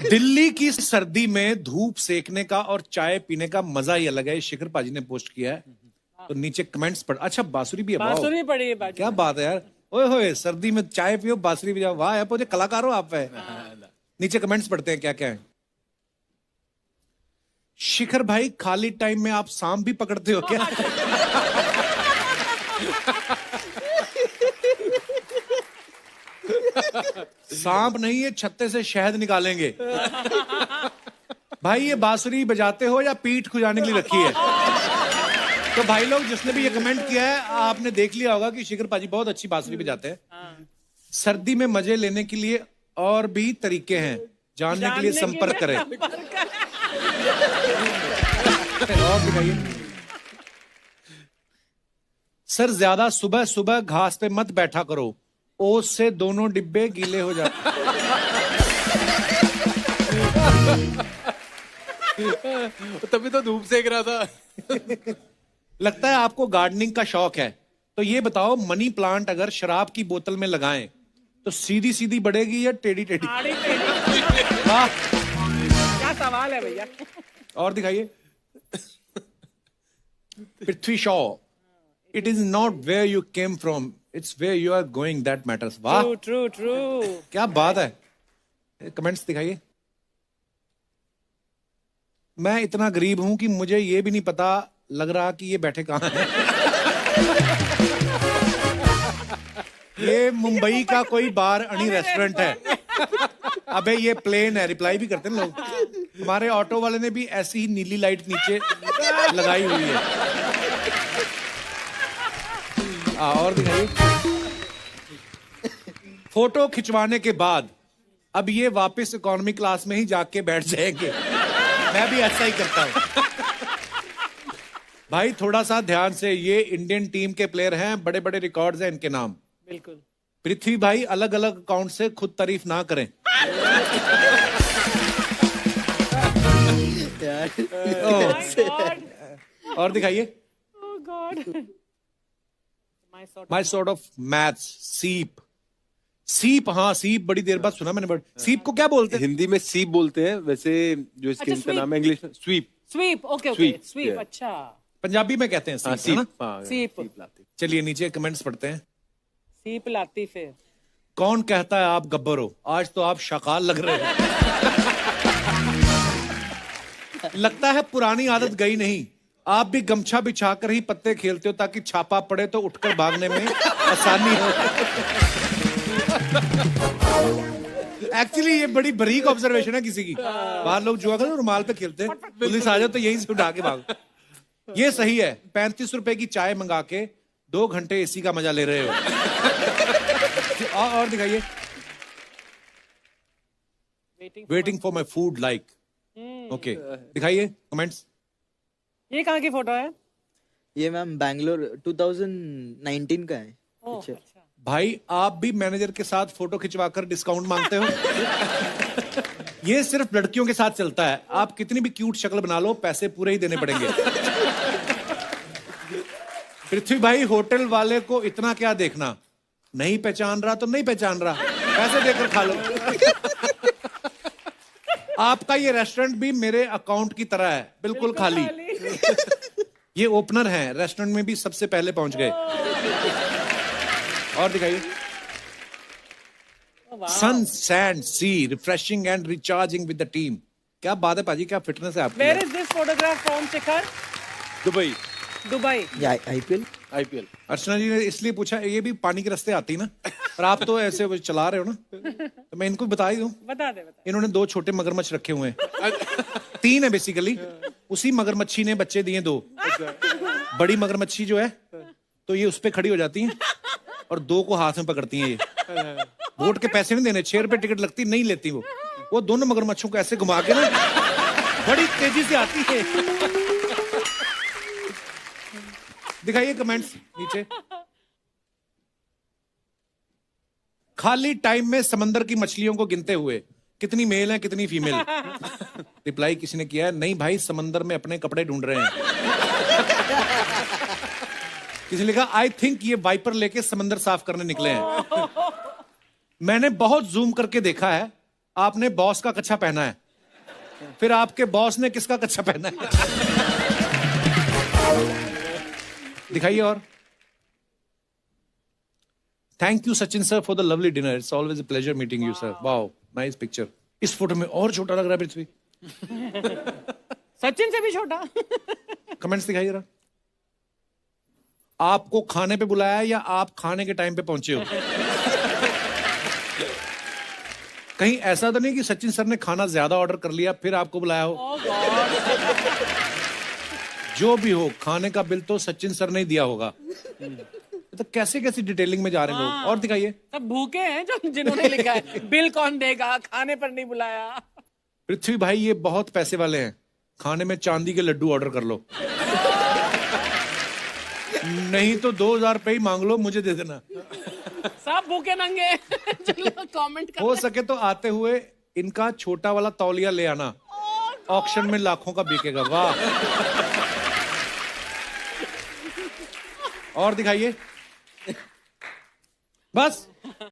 दिल्ली की सर्दी में धूप सेकने का और चाय पीने का मजा ही अलग है। शिखर पाजी ने पोस्ट किया है, तो नीचे कमेंट्स पढ़। अच्छा बांसुरी भी है, बांसुरी पड़ी है, क्या बात है यार। ओए होए, सर्दी में चाय पियो, बांसुरी बजाओ, वाह यार, मुझे कलाकार हो आप। नीचे कमेंट्स पढ़ते हैं क्या क्या है। शिखर भाई, खाली टाइम में आप सांप भी पकड़ते हो क्या? सांप नहीं, ये छत्ते से शहद निकालेंगे। भाई ये बांसुरी बजाते हो या पीठ खुजाने के लिए रखी है? तो भाई लोग जिसने भी ये कमेंट किया है, आपने देख लिया होगा कि शिखर पाजी बहुत अच्छी बांसुरी बजाते हैं। सर्दी में मजे लेने के लिए और भी तरीके हैं, जानने के लिए संपर्क करें। और दिखाइए। सर ज्यादा सुबह सुबह घास पे मत बैठा करो, ओस से दोनों डिब्बे गीले हो जाते। तभी तो धूप सेक रहा था। लगता है आपको गार्डनिंग का शौक है, तो ये बताओ मनी प्लांट अगर शराब की बोतल में लगाएं तो सीधी सीधी बढ़ेगी या टेढ़ी टेढ़ी? वाह, क्या सवाल है भैया। और दिखाइए। Prithvi Shaw, it is not where you came from, it's where you are going that matters. वाह, ट्रू ट्रू ट्रू, क्या बात है। कमेंट्स दिखाइए। मैं इतना गरीब हूं कि मुझे ये भी नहीं पता लग रहा कि ये बैठे कहां हैं। ये मुंबई का कोई बार अणी रेस्टोरेंट है। अबे ये प्लेन है, रिप्लाई भी करते हैं लोग। हमारे ऑटो वाले ने भी ऐसी ही नीली लाइट नीचे लगाई हुई है। और दिखाइए। फोटो खिंचवाने के बाद अब ये वापस इकोनॉमी क्लास में ही जाके बैठ जाएंगे। मैं भी ऐसा ही करता हूं। भाई थोड़ा सा ध्यान से, ये इंडियन टीम के प्लेयर हैं, बड़े बड़े रिकॉर्ड्स हैं इनके नाम। बिल्कुल। पृथ्वी भाई अलग अलग अकाउंट से खुद तारीफ ना करें। और दिखाइए। माई सॉर्ट ऑफ मैथ्स, सीप। सीप, हाँ सीप बड़ी देर बाद सुना मैंने। सीप को क्या बोलते हैं? हिंदी में सीप बोलते हैं, वैसे जो इसके इनका नाम है इंग्लिश में sweep. Sweep, okay okay, sweep. अच्छा, पंजाबी में कहते हैं सीप, सीप। सीप। चलिए नीचे कमेंट्स पढ़ते हैं। सीप लाती फिर। कौन कहता है आप गब्बर हो? आज तो आप शकाल लग रहे हो। लगता है पुरानी आदत गई नहीं। आप भी गमछा बिछाकर ही पत्ते खेलते हो ताकि छापा पड़े तो उठकर भागने में आसानी हो। एक्चुअली ये बड़ी बरीक ऑब्जर्वेशन है किसी की। बाहर लोग जुआ खेलते रुमाल पे खेलते हैं, पुलिस आ जाए तो यहीं से उठा के भागो। ये सही है, 35 रुपए की चाय मंगा के 2 घंटे एसी का मजा ले रहे हो। और दिखाइए। Waiting for my food like. Okay, दिखाइए कमेंट्स। ये कहाँ की फोटो है? ये मैम बैंगलोर 2019 का है। अच्छा। भाई आप भी मैनेजर के साथ फोटो खिंचवाकर डिस्काउंट मांगते हो? ये सिर्फ लड़कियों के साथ चलता है। आप कितनी भी क्यूट शक्ल बना लो, पैसे पूरे ही देने पड़ेंगे। पृथ्वी भाई, होटल वाले को इतना क्या देखना, नहीं पहचान रहा तो नहीं पहचान रहा, पैसे देकर खा लो। आपका ये रेस्टोरेंट भी मेरे अकाउंट की तरह है, बिल्कुल खाली। ये ओपनर हैं, रेस्टोरेंट में भी सबसे पहले पहुंच गए। और दिखाइए। Sun, sand, sea, refreshing and recharging with the team. क्या बात है पाजी, क्या फिटनेस है आपकी। Where is this photograph from, Shikhar? Dubai. Dubai. IPL. Archana ji ने इसलिए पूछा, ये भी पानी के रास्ते आती ना, और आप तो ऐसे चला रहे हो ना, तो मैं इनको बता ही दूं। बता दे। इन्होंने 2 छोटे मगरमच्छ रखे हुए हैं। 3 है बेसिकली। उसी मगरमच्छी ने बच्चे दिए 2। बड़ी मगरमच्छी जो है तो ये उस पे खड़ी हो जाती है और 2 को हाथ में पकड़ती हैं। ये वोट के पैसे नहीं देने, 6 रुपए टिकट लगती, नहीं लेती वो दोनों मगरमच्छों को ऐसे घुमा के ना बड़ी तेजी से आती है। दिखाइए कमेंट्स नीचे। खाली टाइम में समंदर की मछलियों को गिनते हुए कितनी मेल है कितनी फीमेल? रिप्लाई किसी ने किया है, नहीं भाई समंदर में अपने कपड़े ढूंढ रहे हैं। किसी ने लिखा, आई थिंक ये वाइपर लेके समंदर साफ करने निकले हैं। मैंने बहुत जूम करके देखा है, आपने बॉस का कच्छा पहना है, फिर आपके बॉस ने किसका कच्छा पहना है? दिखाइए और। Thank you Sachin sir for the lovely dinner, it's always a pleasure meeting you sir. Wow nice picture. इस फोटो में और छोटा लग रहा है पृथ्वी। सचिन से भी छोटा। कमेंट्स दिखाइए जरा। आपको खाने पे बुलाया या आप खाने के टाइम पे पहुंचे हो? कहीं ऐसा तो नहीं कि सचिन सर ने खाना ज्यादा ऑर्डर कर लिया फिर आपको बुलाया हो? जो भी हो, खाने का बिल तो सचिन सर ने ही दिया होगा। तो कैसे कैसी डिटेलिंग में जा रहे हैं लोग। और दिखाइए। सब भूखे हैं जो जिन्होंने लिखा है बिल कौन देगा, खाने पर नहीं बुलाया। पृथ्वी भाई ये बहुत पैसे वाले हैं, खाने में चांदी के लड्डू ऑर्डर कर लो। नहीं तो 2000 रुपए ही मांग लो, मुझे दे देना। सब भूखे नंगे। चलो कमेंट कर। हो सके तो आते हुए इनका छोटा वाला तौलिया ले आना, ऑक्शन में लाखों का बिकेगा। वाह। और दिखाइए। बस